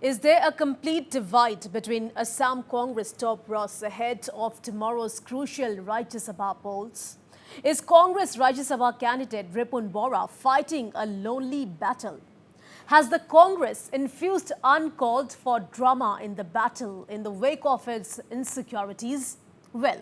Is there a complete divide between Assam Congress top brass ahead of tomorrow's crucial Rajya Sabha polls? Is Congress Rajya Sabha candidate Ripun Bora fighting a lonely battle? Has the Congress infused uncalled for drama in the battle in the wake of its insecurities? Well,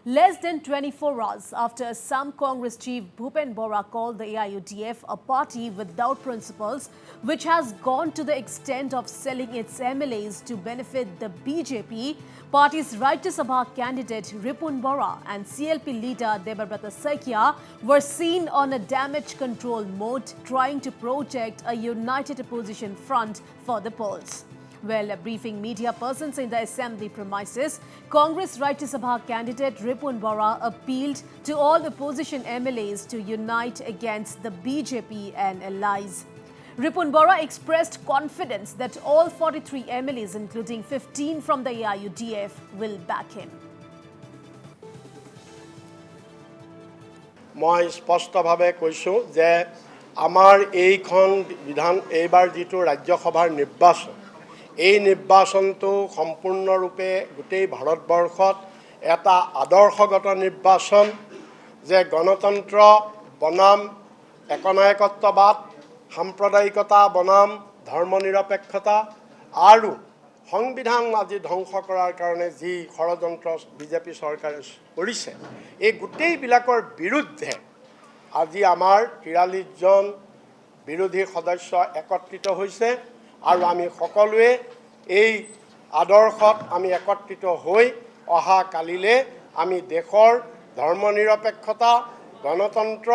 less than 24 hours after Assam Congress chief Ripun Bora called the AIUDF a party without principles, which has gone to the extent of selling its MLAs to benefit the BJP, party's Rajya Sabha candidate Ripun Bora and CLP leader Dhokebaaz were seen on a damage control mode, trying to project a united opposition front for the polls. Well, briefing media persons in the assembly premises, Congress Rajya Sabha candidate Ripun Bora appealed to all opposition MLAs to unite against the BJP and allies. Ripun Bora expressed confidence that all 43 MLAs, including 15 from the AIUDF, will back him. মই স্পষ্টভাৱে কৈছো যে আমাৰ এইখন বিধান এইবাৰ যেটো ৰাজ্যসভাৰ নিৰ্বাচন এই নিৰ্বাচনটো সম্পূৰ্ণৰূপে গোটেই ভাৰতবৰ্ষত এটা আদৰ্শগত নিৰ্বাচন যে গণতন্ত্ৰ বনাম একনায়কত্ববাদ সাম্প্ৰদায়িকতা বনাম ধৰ্মনিৰপেক্ষতা আৰু সংবিধান আজি ধ্বংস কৰাৰ কাৰণে যি ষড়যন্ত্ৰ বিজেপি চৰকাৰে কৰিছে এই গোটেইবিলাকৰ বিৰুদ্ধে আজি আমাৰ 43 জন বিৰোধী সদস্য একত্ৰিত হৈছে আৰু আমি সকলোৱে এই আদৰ্শত আমি একত্ৰিত হৈ অহা কালিলে আমি দেশৰ ধৰ্মনিৰপেক্ষতা গণতন্ত্ৰ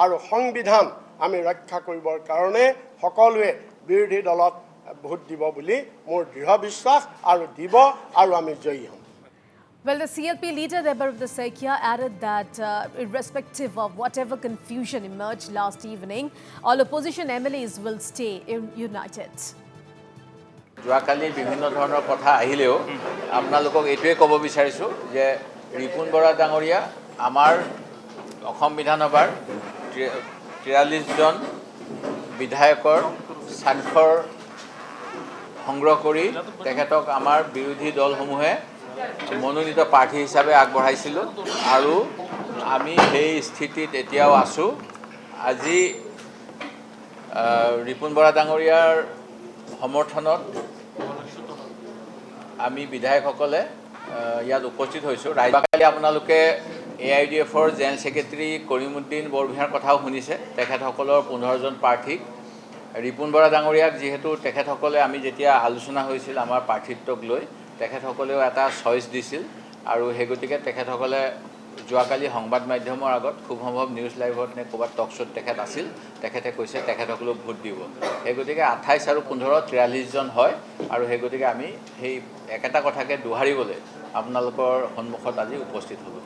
আৰু সংবিধান আমি ৰক্ষা কৰিবৰ কাৰণে সকলোৱে বিৰোধী দলত ভোট দিব বুলি মোৰ দৃঢ় বিশ্বাস আৰু দিব আৰু আমি জয়ী হ'ম। Well, the CLP leader Dhokebaaz added that irrespective of whatever confusion emerged last evening, all opposition MLAs will stay united. যোৱাকালি বিভিন্ন ধৰণৰ কথা আহিলেও আপোনালোকক এইটোৱে ক'ব বিচাৰিছো যে ৰিপুন বৰা ডাঙৰীয়া আমাৰ অসম বিধানসভাৰ 43 জন বিধায়কৰ স্বাক্ষৰ সংগ্ৰহ কৰি তেখেতক আমাৰ বিৰোধী দলসমূহে মনোনীত প্ৰাৰ্থী হিচাপে আগবঢ়াইছিল আৰু আমি সেই স্থিতিত এতিয়াও আছো। আজি ৰিপুন বৰা ডাঙৰীয়াৰ সমৰ্থনত আমি বিধায়কসকলে ইয়াত উপস্থিত হৈছোঁ। ৰাইজকালি আপোনালোকে AIUDFৰ জেনেৰেল সেক্ৰেটাৰী কৰিমউদ্দিন বৰভূঞাৰ কথাও শুনিছে। তেখেতসকলৰ 15 জন প্ৰাৰ্থীক ৰিপুন বৰা ডাঙৰীয়াক যিহেতু তেখেতসকলে আমি যেতিয়া আলোচনা হৈছিল আমাৰ প্ৰাৰ্থীত্বক লৈ তেখেতসকলেও এটা চইচ দিছিল আৰু সেই গতিকে তেখেতসকলে যোৱাকালি সংবাদ মাধ্যমৰ আগত খুব সম্ভৱ নিউজ লাইভত নে ক'ৰবাত টক শ্ব'ত তেখেত আছিল তেখেতে কৈছে তেখেতসকলক ভোট দিব। সেই গতিকে 28 আৰু 15 43 জন হয় আৰু সেই গতিকে আমি সেই একেটা কথাকে দোহাৰিবলৈ আপোনালোকৰ সন্মুখত আজি উপস্থিত হ'লো।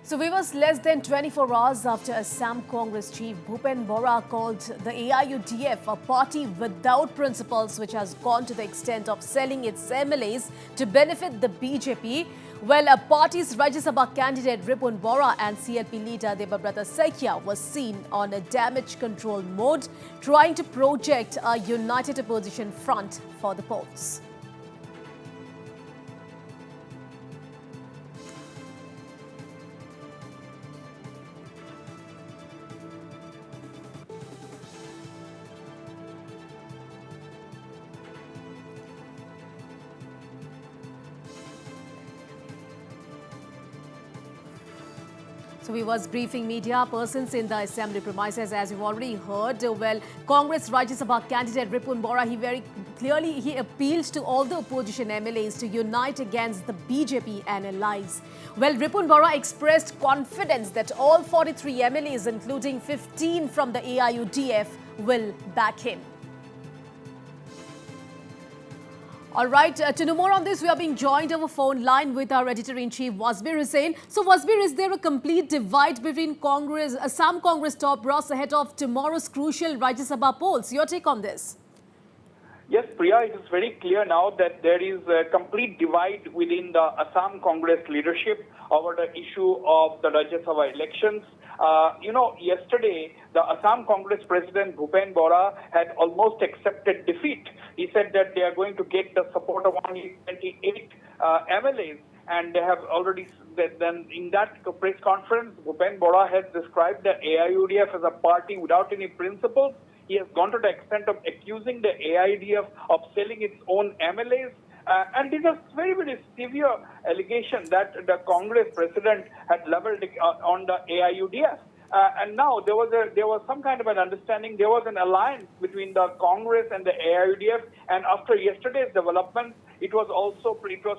So we was less than 24 hours after Assam Congress chief Ripun Bora called the AIUDF a party without principles, which has gone to the extent of selling its MLAs to benefit the BJP. Well, a party's Rajya Sabha candidate Ripun Bora and CLP leader Dhokebaaz was seen on a damage control mode, trying to project a united opposition front for the polls. So we was briefing media persons in the assembly premises, as you've already heard. Well, Congress Rajya Sabha candidate Ripun Bora, he very clearly appealed to all the opposition MLAs to unite against the BJP and allies. Well, Ripun Bora expressed confidence that all 43 MLAs, including 15 from the AIUDF, will back him. All right, to know more on this, we are being joined over phone line with our editor-in-chief, Wasbir Hussain. So, Wasbir, is there a complete divide between Assam Congress top brass ahead of tomorrow's crucial Rajya Sabha polls? Your take on this? Yes, Priya, it is very clear now that there is a complete divide within the Assam Congress leadership over the issue of the Rajya Sabha elections. Yesterday, the Assam Congress President Ripun Bora had almost accepted defeat. He said that they are going to get the support of only 28 MLAs. And they have already, then in that press conference, Ripun Bora has described the AIUDF as a party without any principles. He has gone to the extent of accusing the AIUDF of selling its own MLAs. And these are very, very severe allegations that the Congress president had leveled on the AIUDF. And now there was some kind of an understanding. There was an alliance between the Congress and the AIUDF. And after yesterday's development, it was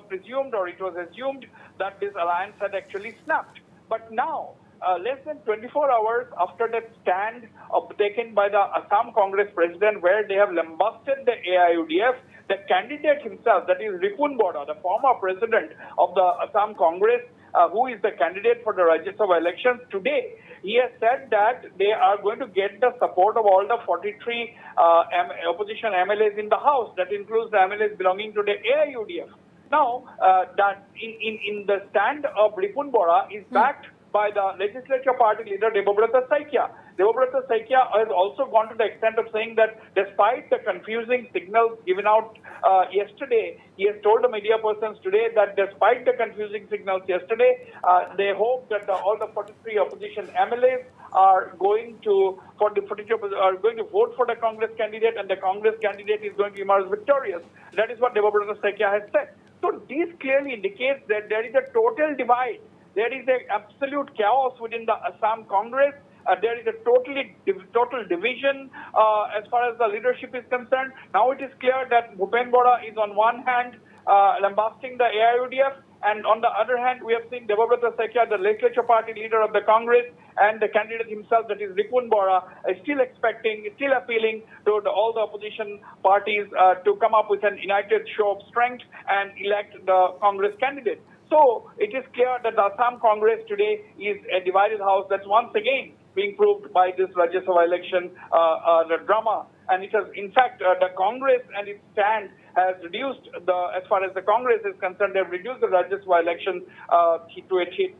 presumed or it was assumed that this alliance had actually snapped. But now, less than 24 hours after that stand taken by the Assam Congress president, where they have lambasted the AIUDF, the candidate himself, that is Ripun Bora, the former president of the Assam Congress, who is the candidate for the Rajya Sabha elections today, he has said that they are going to get the support of all the 43 opposition MLAs in the House. That includes the MLAs belonging to the AIUDF. Now, that in the stand of Ripun Bora is backed by the legislature party leader Debobrata Saikia. Debobrata Saikia has also gone to the extent of saying that despite the confusing signals given out yesterday, he has told the media persons today that despite the confusing signals yesterday, they hope that all the 43 opposition MLAs are going to vote for the Congress candidate, and the Congress candidate is going to emerge victorious. That is what Debobrata Saikia has said. So this clearly indicates that there is a total divide. There is an absolute chaos within the Assam Congress. There is a total division as far as the leadership is concerned. Now it is clear that Ripun Bora is on one hand lambasting the AIUDF, and on the other hand, we have seen Debobrata Saikia, the legislature party leader of the Congress, and the candidate himself, that is Ripun Bora, is still appealing to all the opposition parties to come up with an united show of strength and elect the Congress candidate. So it is clear that the Assam Congress today is a divided house. That's once again being proved by this Rajya Sabha election the drama. And it has, in fact, the Congress and its stand has reduced as far as the Congress is concerned, they've reduced the Rajya Sabha election to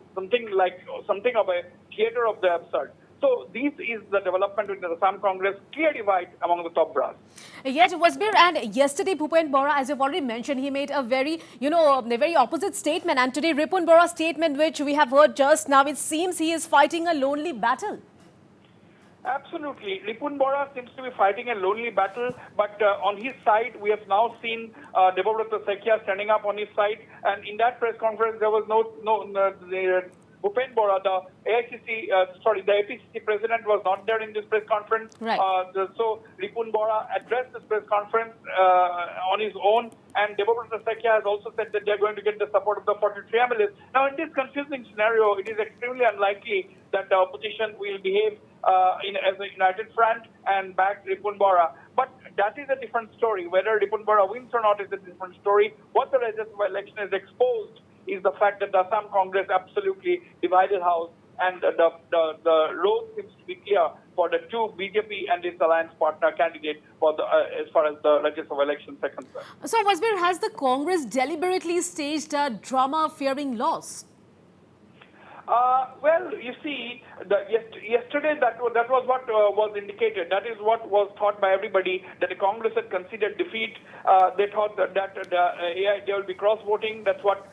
something of a theater of the absurd. So this is the development within the Assam Congress, clear divide among the top brass. Yet, Wasbir, and yesterday Ripun Bora, as you've already mentioned, he made a very, a very opposite statement. And today Ripun Bora's statement, which we have heard just now, it seems he is fighting a lonely battle. Absolutely. Ripun Bora seems to be fighting a lonely battle, but on his side, we have now seen Debobrata Saikia standing up on his side. And in that press conference, there was Ripun Bora, the APCC president, was not there in this press conference. Right. So Ripun Bora addressed this press conference on his own, and Debobrata Saikia has also said that they are going to get the support of the 43 MLAs. Now, in this confusing scenario, it is extremely unlikely that the opposition will behave as a united front and back Ripun Bora. But that is a different story. Whether Ripun Bora wins or not is a different story. What the Rajya Sabha election is exposed is the fact that the Assam Congress absolutely divided house, and the road seems to be clear for the two BJP and its alliance partner candidate for as far as the Rajya Sabha elections are concerned. So, Wasbir, has the Congress deliberately staged a drama fearing loss? Well, you see, yesterday that was what was indicated. That is what was thought by everybody, that the Congress had considered defeat. They thought that there will be cross-voting. That's what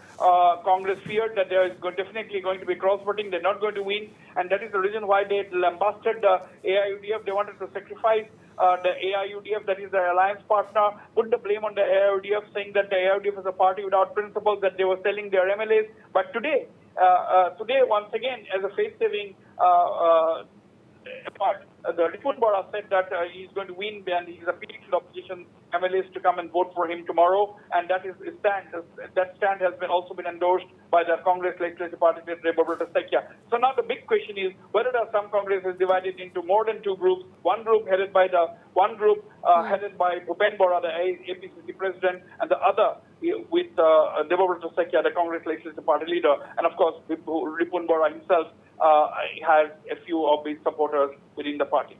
Congress feared, that there is definitely going to be cross-voting. They're not going to win. And that is the reason why they lambasted the AIUDF. They wanted to sacrifice the AIUDF, that is their alliance partner, put the blame on the AIUDF, saying that the AIUDF is a party without principles, that they were selling their MLAs. But today, once again, as a face-saving part, the Ripun Bora said that he's going to win, and he's appealing to the opposition MLAs to come and vote for him tomorrow. And that is that stand has also been endorsed by the Congress legislative party leader Debobrata Saikia. So now the big question is whether the Assam Congress is divided into more than two groups. One group headed by headed by Ripun Bora, the APCC president, and the other with Debobrata Saikia, the Congress legislative party leader, and of course Ripun Bora himself has a few of his supporters within the party.